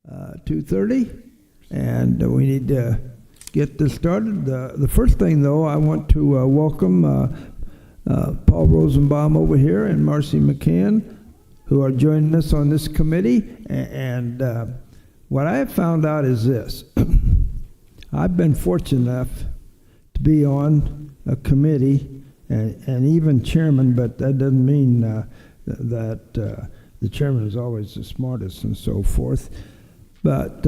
2:30, and we need to get this started. The first thing, though, I want to welcome Paul Rosenbaum over here and Marcy McCann, who are joining us on this committee. And what I have found out is this. I've been fortunate enough to be on a committee and even chairman, but that doesn't mean that the chairman is always the smartest and so forth. But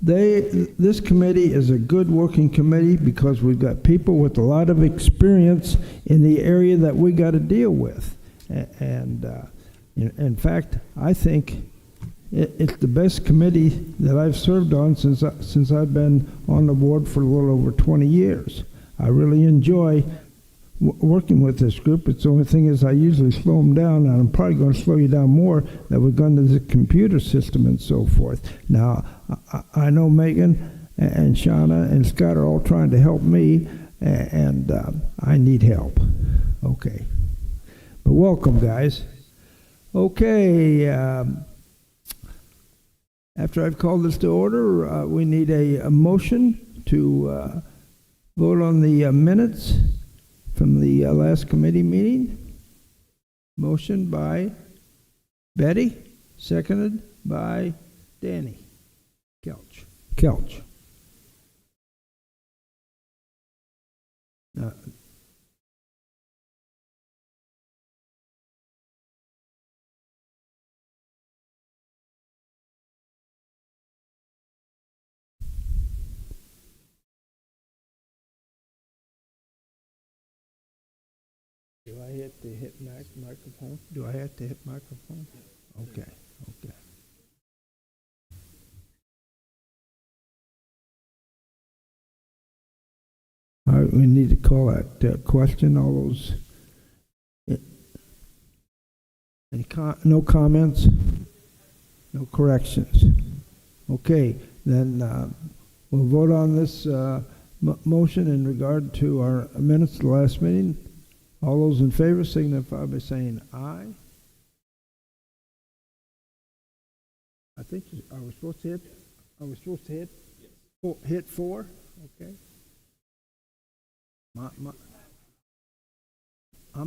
this committee is a good working committee because we've got people with a lot of experience in the area that we got to deal with. And in fact, I think it's the best committee that I've served on since I've been on the board for a little over 20 years. I really enjoy working with this group. It's the only thing is I usually slow them down, and I'm probably going to slow you down more that we're going to the computer system and so forth. Now, I know Megan and Shauna and Scott are all trying to help me, and I need help. Okay. But welcome, guys. Okay. After I've called this to order, we need a motion to vote on the minutes from the last committee meeting. Motion by Betty, seconded by Danny Kelch. Do I have to hit microphone? Do I have to hit microphone? Okay. All right, we need to call that question. All those. No comments? No corrections? Okay, then we'll vote on this motion in regard to our minutes of the last meeting. All those in favor signify by saying aye. I think, are we supposed to hit? Yes. Hit 4? Okay. I'm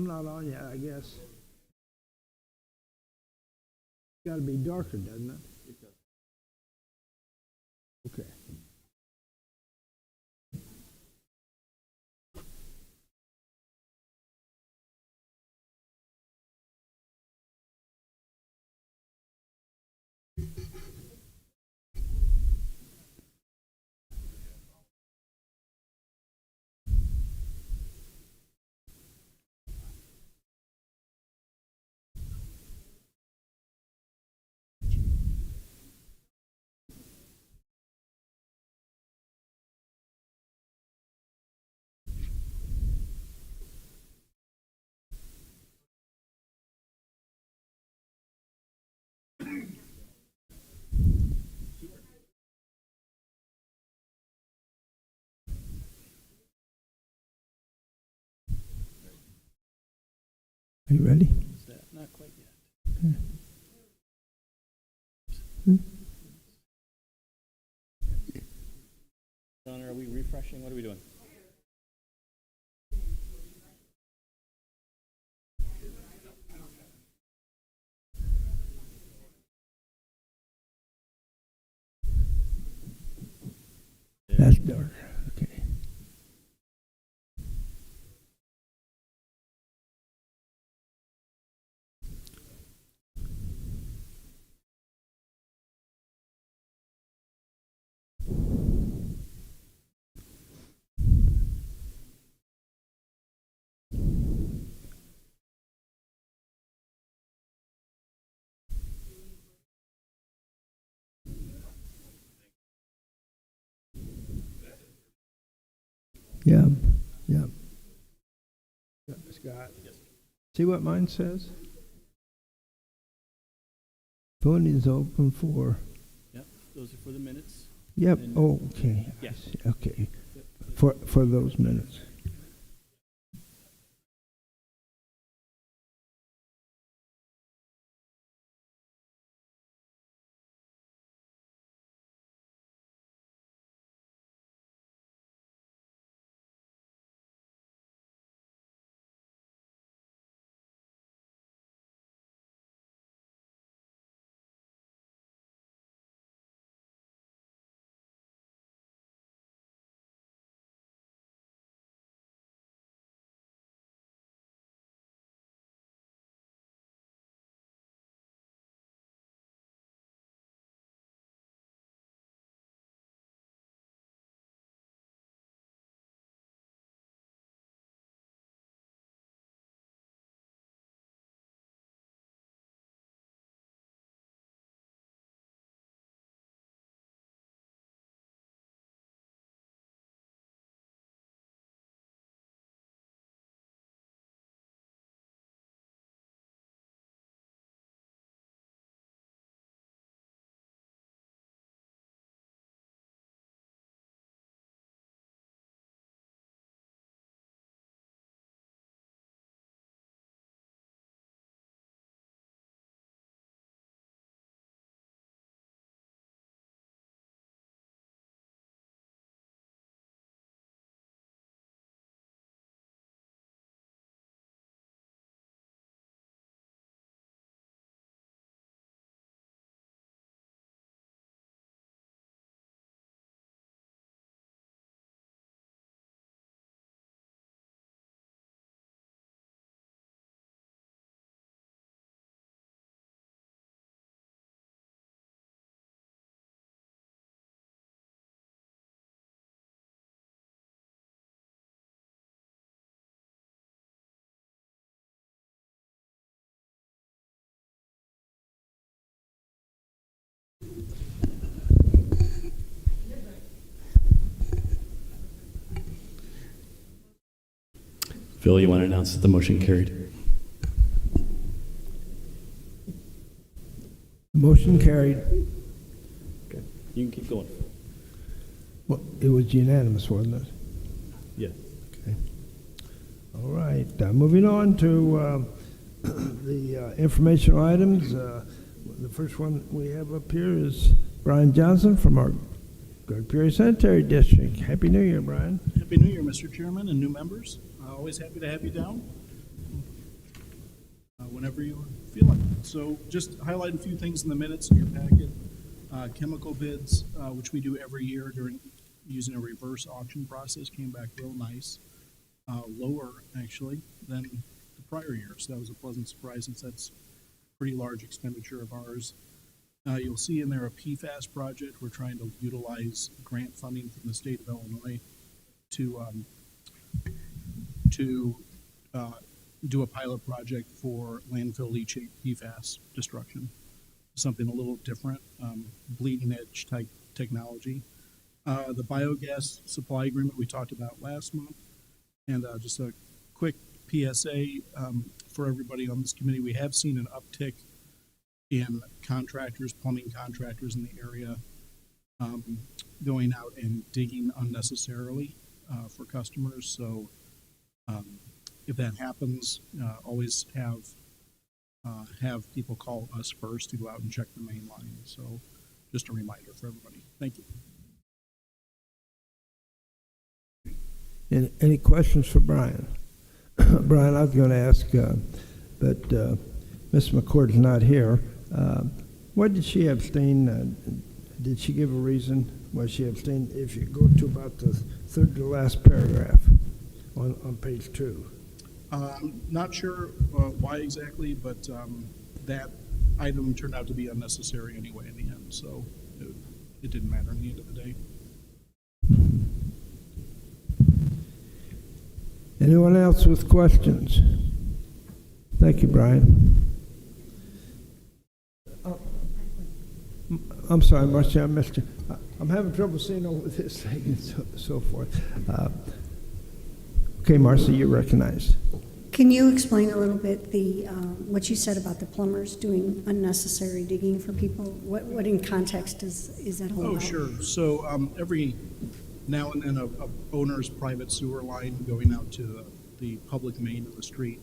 not on yet, I guess. It's got to be darker, doesn't it? It does. Okay. Are you ready? Not quite yet. Donna, are we refreshing? What are we doing? That's dark. Okay. Yeah. Scott. Yes. See what mine says? Voting is open for. Yep, those are for the minutes. Yep. Oh, okay. Yes. Okay. For those minutes. Phil, you want to announce that the motion carried? Motion carried. Okay. You can keep going. Well, it was unanimous, wasn't it? Yes. Okay. All right, moving on to the informational items. The first one we have up here is Brian Johnson from our Peoria Sanitary District. Happy New Year, Brian. Happy New Year, Mr. Chairman and new members. Always happy to have you down whenever you feel like it. So just highlight a few things in the minutes in your packet. Chemical bids, which we do every year during using a reverse auction process, came back real nice. Lower, actually, than the prior year. So that was a pleasant surprise since that's a pretty large expenditure of ours. You'll see in there a PFAS project. We're trying to utilize grant funding from the state of Illinois to do a pilot project for landfill leachate PFAS destruction. Something a little different, bleeding edge type technology. The biogas supply agreement we talked about last month. And just a quick PSA for everybody on this committee. We have seen an uptick in contractors, plumbing contractors in the area, going out and digging unnecessarily for customers. So if that happens, always have people call us first to go out and check the main line. So just a reminder for everybody. Thank you. Any questions for Brian? Brian, I was going to ask, but Ms. McCord's not here. Why did she abstain? Did she give a reason why she abstained? If you go to about the third to last paragraph on page 2. Not sure why exactly, but that item turned out to be unnecessary anyway in the end, so it didn't matter in the end of the day. Anyone else with questions? Thank you, Brian. I'm sorry, Marcia, I missed you. I'm having trouble seeing over this thing and so forth. Okay, Marcia, you're recognized. Can you explain a little bit what you said about the plumbers doing unnecessary digging for people? What in context is that all about? Oh, sure. So every now and then a owner's private sewer line going out to the public main of the street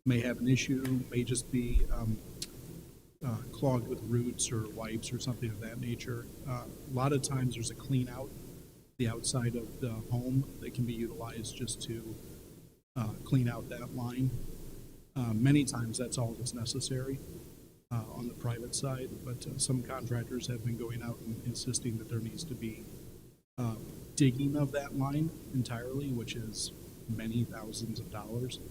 may have an issue, may just be clogged with roots or wipes or something of that nature. A lot of times there's a clean out the outside of the home that can be utilized just to clean out that line. Many times that's all that's necessary on the private side, but some contractors have been going out and insisting that there needs to be digging of that line entirely, which is many thousands of dollars.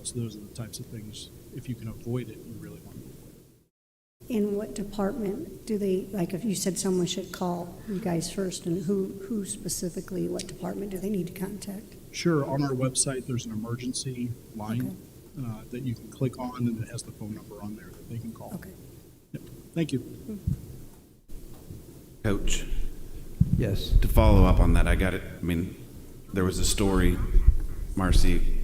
So those are the types of things, if you can avoid it, you really want to avoid it. In what department do they, like if you said someone should call you guys first, and who specifically, what department do they need to contact? Sure, on our website there's an emergency line that you can click on, and it has the phone number on there that they can call. Okay. Yep. Thank you. Coach, Yes. to follow up on that, I mean, there was a story, Marcy,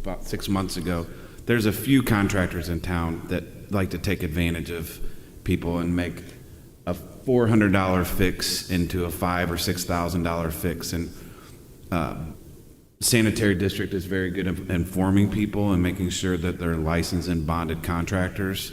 about 6 months ago. There's a few contractors in town that like to take advantage of people and make a $400 fix into a $5,000 or $6,000 fix. And sanitary district is very good at informing people and making sure that they're licensed and bonded contractors.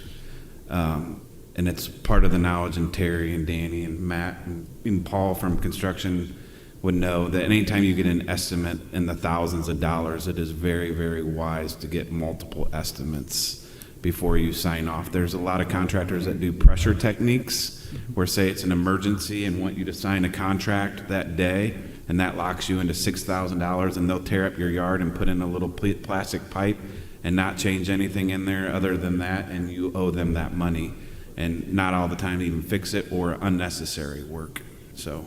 And it's part of the knowledge, and Terry and Danny and Matt and Paul from construction would know that anytime you get an estimate in the thousands of dollars, it is very, very wise to get multiple estimates before you sign off. There's a lot of contractors that do pressure techniques where, say it's an emergency and want you to sign a contract that day, and that locks you into $6,000, and they'll tear up your yard and put in a little plastic pipe and not change anything in there other than that, and you owe them that money. And not all the time even fix it, or unnecessary work. So.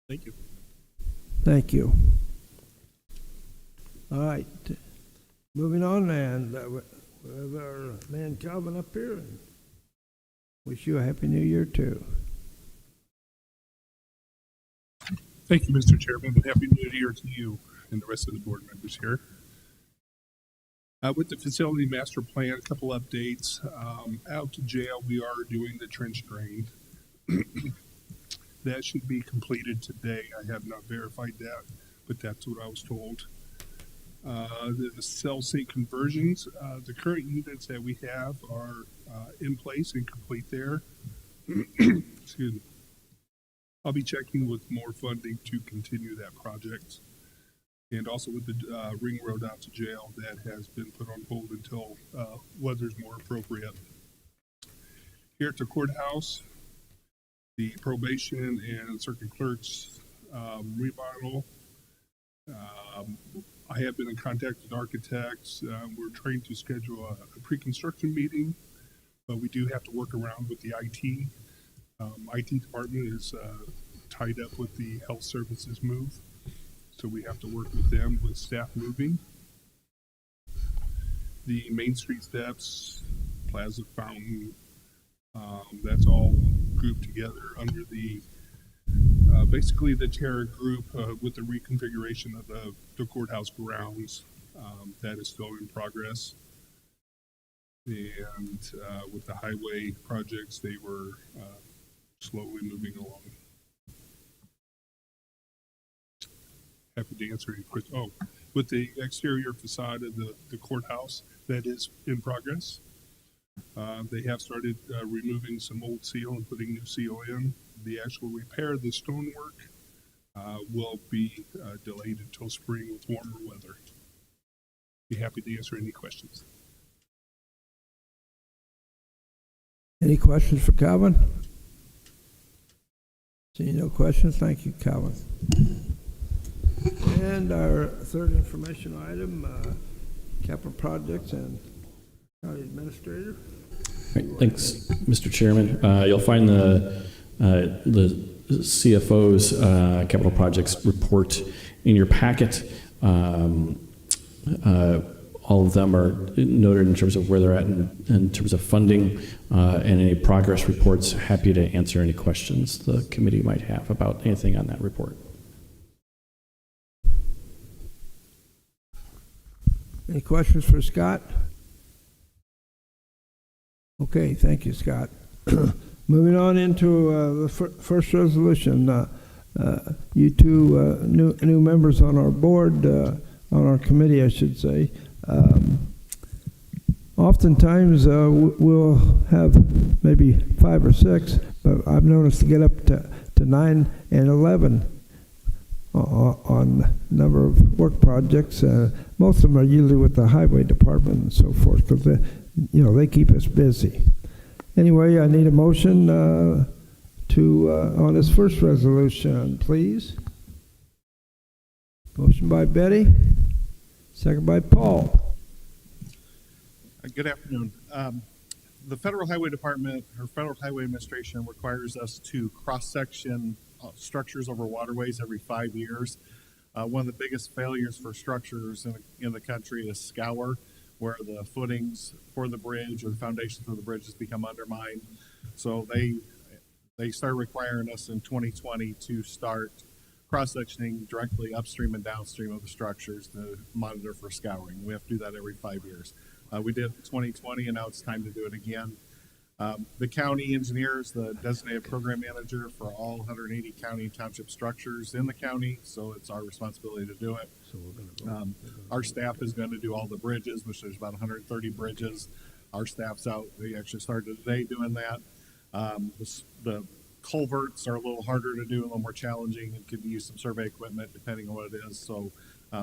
Thank you. Thank you. All right. Moving on, and we have our man Calvin up here. And wish you a happy new year, too. Thank you, Mr. Chairman, and Happy New Year to you and the rest of the board members here. With the facility master plan, a couple updates. Out to jail, we are doing the trench drain. That should be completed today. I have not verified that, but that's what I was told. The cell sink conversions, the current units that we have are in place and complete there. Excuse me. I'll be checking with more funding to continue that project. And also with the ring road out to jail, that has been put on hold until weather's more appropriate. Here at the courthouse, the probation and circuit clerks remodel. I have been in contact with architects. We're trying to schedule a pre-construction meeting, but we do have to work around with the IT. IT department is tied up with the health services move, so we have to work with them with staff moving. The Main Street steps, Plaza Fountain, that's all grouped together under the basically the Terra group with the reconfiguration of the courthouse grounds. That is still in progress. And with the highway projects, they were slowly moving along. Happy to answer any questions. Oh, with the exterior facade of the courthouse, that is in progress. They have started removing some old seal and putting new seal in. The actual repair of the stonework will be delayed until spring with warmer weather. Be happy to answer any questions. Any questions for Calvin? Seeing no questions, thank you, Calvin. And our third information item, capital projects and county administrator. Right, thanks, Mr. Chairman. You'll find the CFO's capital projects report in your packet. All of them are noted in terms of where they're at in terms of funding and any progress reports. Happy to answer any questions the committee might have about anything on that report. Any questions for Scott? Okay, thank you, Scott. Moving on into the first resolution. You two new members on our board, on our committee, I should say. Oftentimes we'll have maybe 5 or 6, but I've noticed to get up to 9 and 11 on number of work projects. Most of them are usually with the highway department and so forth, because they keep us busy. Anyway, I need a motion on this first resolution, please. Motion by Betty, second by Paul. Good afternoon. The Federal Highway Department or Federal Highway Administration requires us to cross-section structures over waterways every 5 years. One of the biggest failures for structures in the country is scour, where the footings for the bridge or the foundation for the bridge has become undermined. So they started requiring us in 2020 to start cross-sectioning directly upstream and downstream of the structures to monitor for scouring. We have to do that every 5 years. We did it in 2020, and now it's time to do it again. The county engineer is the designated program manager for all 180 county and township structures in the county, so it's our responsibility to do it. Our staff is going to do all the bridges, which there's about 130 bridges. Our staff's out. They actually started today doing that. The culverts are a little harder to do, a little more challenging, and could use some survey equipment depending on what it is. So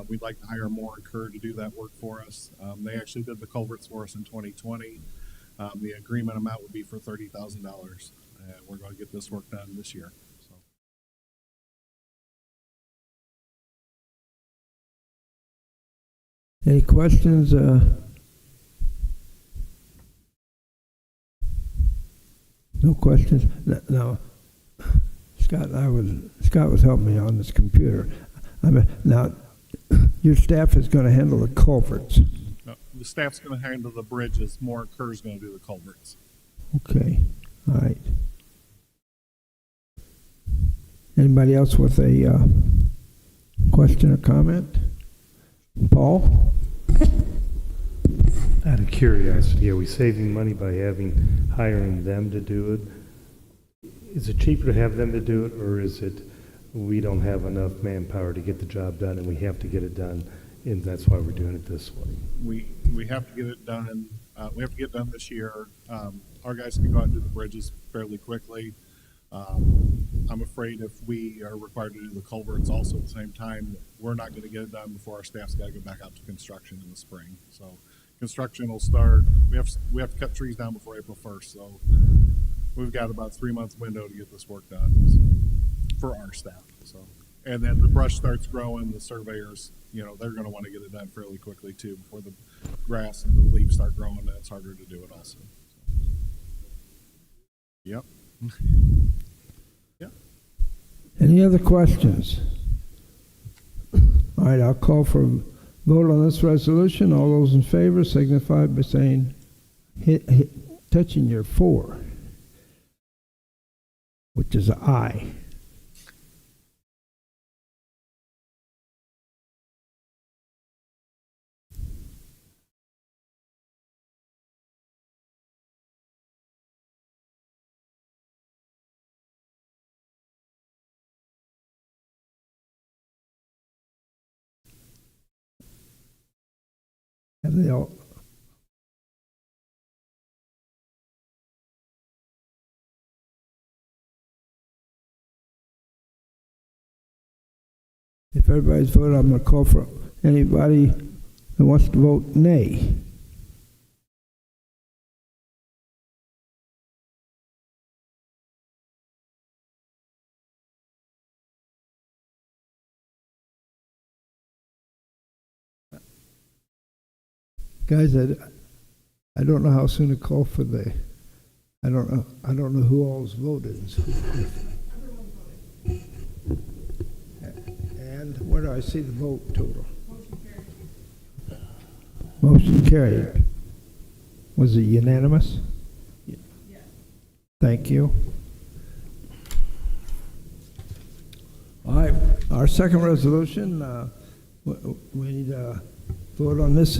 we'd like to hire Moore and Kerr to do that work for us. They actually did the culverts for us in 2020. The agreement amount would be for $30,000. We're going to get this work done this year. So. Any questions? No questions? No. Scott was helping me on this computer. Now, your staff is going to handle the culverts. No, the staff's going to handle the bridges. Moore and Kerr's going to do the culverts. Okay. All right. Anybody else with a question or comment? Paul? Out of curiosity, are we saving money by hiring them to do it? Is it cheaper to have them to do it, or is it we don't have enough manpower to get the job done and we have to get it done, and that's why we're doing it this way? We have to get it done. We have to get it done this year. Our guys can go out and do the bridges fairly quickly. I'm afraid if we are required to do the culverts also at the same time, we're not going to get it done before our staff's got to go back out to construction in the spring. So construction will start. We have to cut trees down before April 1st. So we've got about 3 months window to get this work done for our staff. So, and then the brush starts growing. The surveyors, they're going to want to get it done fairly quickly too before the grass and the leaves start growing. And it's harder to do it also. So. Yep. Yep. Any other questions? All right, I'll call for a vote on this resolution. All those in favor signify by saying, touching your 4, which is an aye. Have they all? If everybody's voted, I'm going to call for anybody that wants to vote nay. Guys, I don't know how soon to call for the. I don't know who all's voted. And where do I see the vote total? Motion carried. Was it unanimous? Yeah. Thank you. All right, our second resolution, we need to vote on this.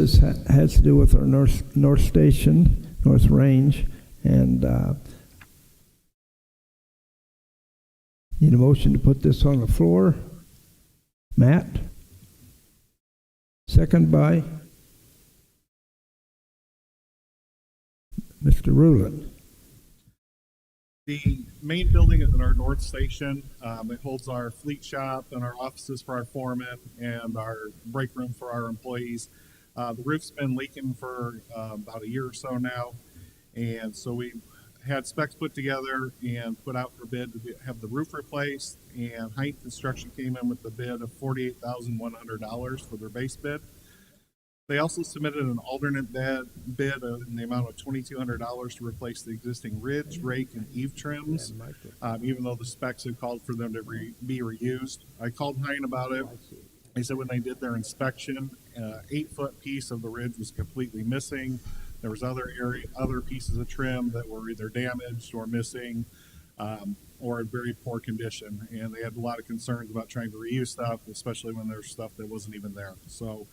Has to do with our North Station, North Range, and need a motion to put this on the floor. Matt? Second by Mr. Rulin. The main building is in our North Station. It holds our fleet shop and our offices for our foremen and our break room for our employees. The roof's been leaking for about a year or so now, and so we had specs put together and put out for bid to have the roof replaced, and Height Construction came in with the bid of $48,100 for their base bid. They also submitted an alternate bid in the amount of $2,200 to replace the existing ridge, rake, and eave trims, even though the specs had called for them to be reused. I called Hein about it. They said when they did their inspection, 8-foot piece of the ridge was completely missing. There was other pieces of trim that were either damaged or missing, or in very poor condition. And they had a lot of concerns about trying to reuse stuff, especially when there's stuff that wasn't even there. So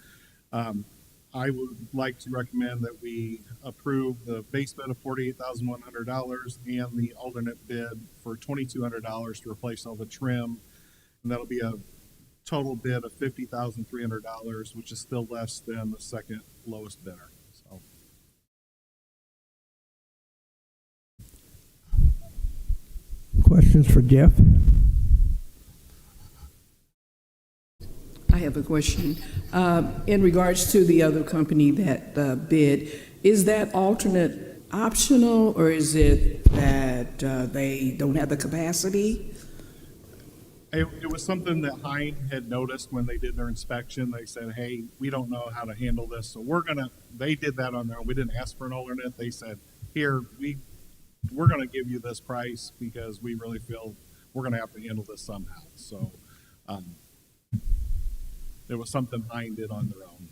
I would like to recommend that we approve the base bid of $48,100 and the alternate bid for $2,200 to replace all the trim. And that'll be a total bid of $50,300, which is still less than the second lowest bidder. So. Questions for Jeff? I have a question. In regards to the other company that bid, is that alternate optional, or is it that they don't have the capacity? It was something that Hein had noticed when they did their inspection. They said, hey, we don't know how to handle this, so they did that on their own. We didn't ask for an alternate. They said, here, we're going to give you this price because we really feel we're going to have to handle this somehow. So it was something Hein did on their own.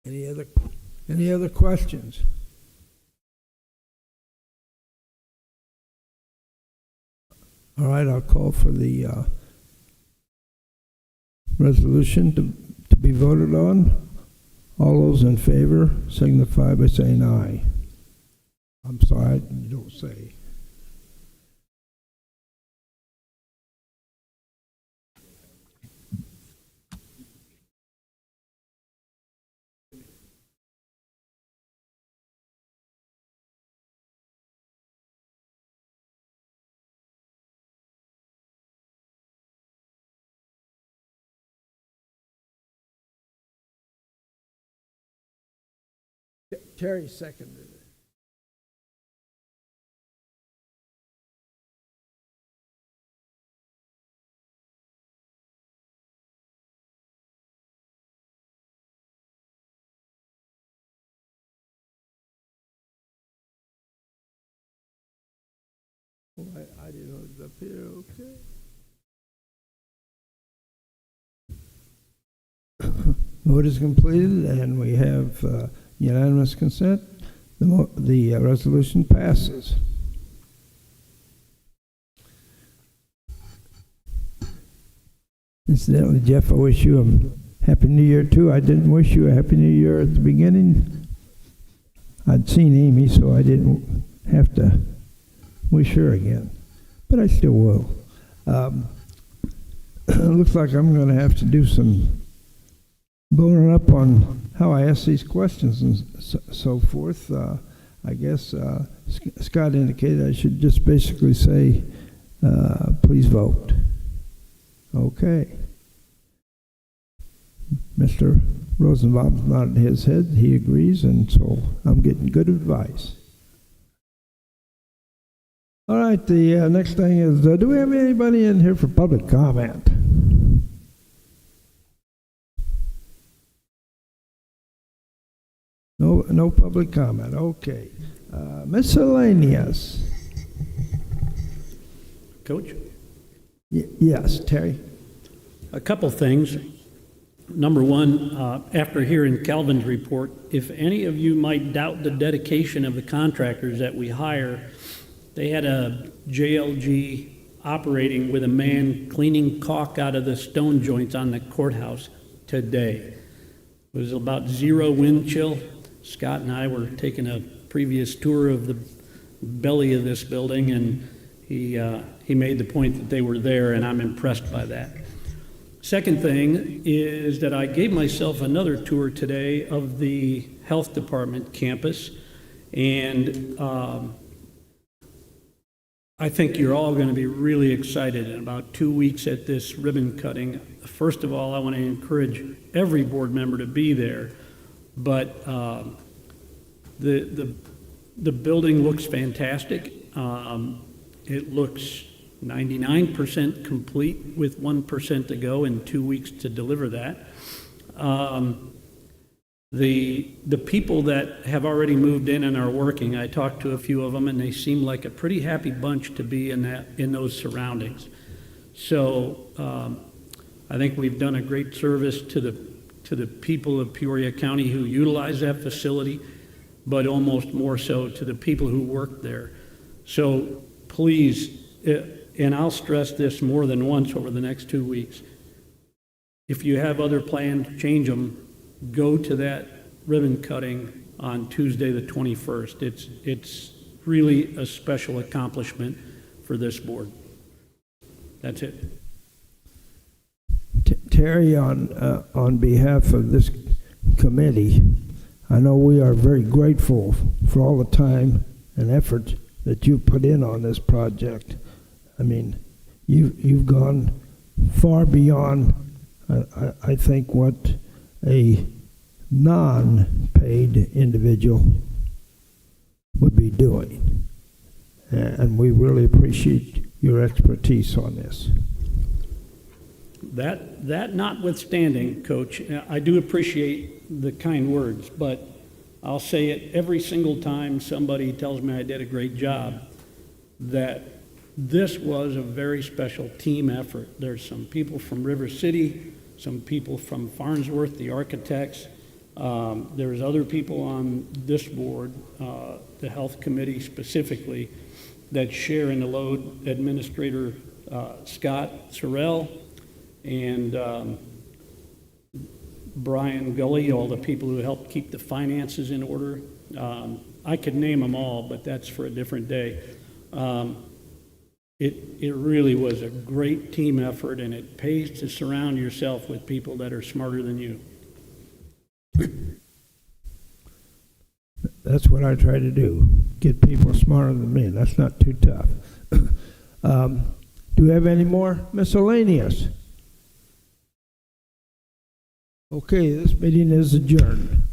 Any other questions? All right, I'll call for the resolution to be voted on. All those in favor signify by saying aye. I'm sorry, you don't say. Terry seconded it. Oh, I didn't know it was up here, okay. Vote is completed, and we have unanimous consent. The resolution passes. Incidentally, Jeff, I wish you a Happy New Year, too. I didn't wish you a Happy New Year at the beginning. I'd seen Amy, so I didn't have to wish her again, but I still will. It looks like I'm going to have to do some boning up on how I ask these questions and so forth. I guess Scott indicated I should just basically say, please vote. Okay. Mr. Rosenbaum's nodding his head. He agrees, and so I'm getting good advice. All right, the next thing is, do we have anybody in here for public comment? No public comment. Okay. Miscellaneous. Coach? Yes, Terry. A couple things. Number one, after hearing Calvin's report, if any of you might doubt the dedication of the contractors that we hire, they had a JLG operating with a man cleaning caulk out of the stone joints on the courthouse today. It was about 0 wind chill. Scott and I were taking a previous tour of the belly of this building, and he made the point that they were there, and I'm impressed by that. Second thing is that I gave myself another tour today of the health department campus, and I think you're all going to be really excited in about 2 weeks at this ribbon cutting. First of all, I want to encourage every board member to be there, but the building looks fantastic. It looks 99% complete with 1% to go in 2 weeks to deliver that. The people that have already moved in and are working, I talked to a few of them, and they seem like a pretty happy bunch to be in those surroundings. So I think we've done a great service to the people of Peoria County who utilize that facility, but almost more so to the people who work there. So please, and I'll stress this more than once over the next 2 weeks, if you have other plans, change them. Go to that ribbon cutting on Tuesday the 21st. It's really a special accomplishment for this board. That's it. Terry, on behalf of this committee, I know we are very grateful for all the time and effort that you put in on this project. I mean, you've gone far beyond, I think, what a non-paid individual would be doing. And we really appreciate your expertise on this. That notwithstanding, Coach, I do appreciate the kind words, but I'll say it every single time somebody tells me I did a great job, that this was a very special team effort. There's some people from River City, some people from Farnsworth, the architects. There's other people on this board, the health committee specifically, that share in the load, Administrator Scott Sorrell and Brian Gully, all the people who helped keep the finances in order. I could name them all, but that's for a different day. It really was a great team effort, and it pays to surround yourself with people that are smarter than you. That's what I try to do, get people smarter than me. That's not too tough. Do we have any more miscellaneous? Okay, this meeting is adjourned.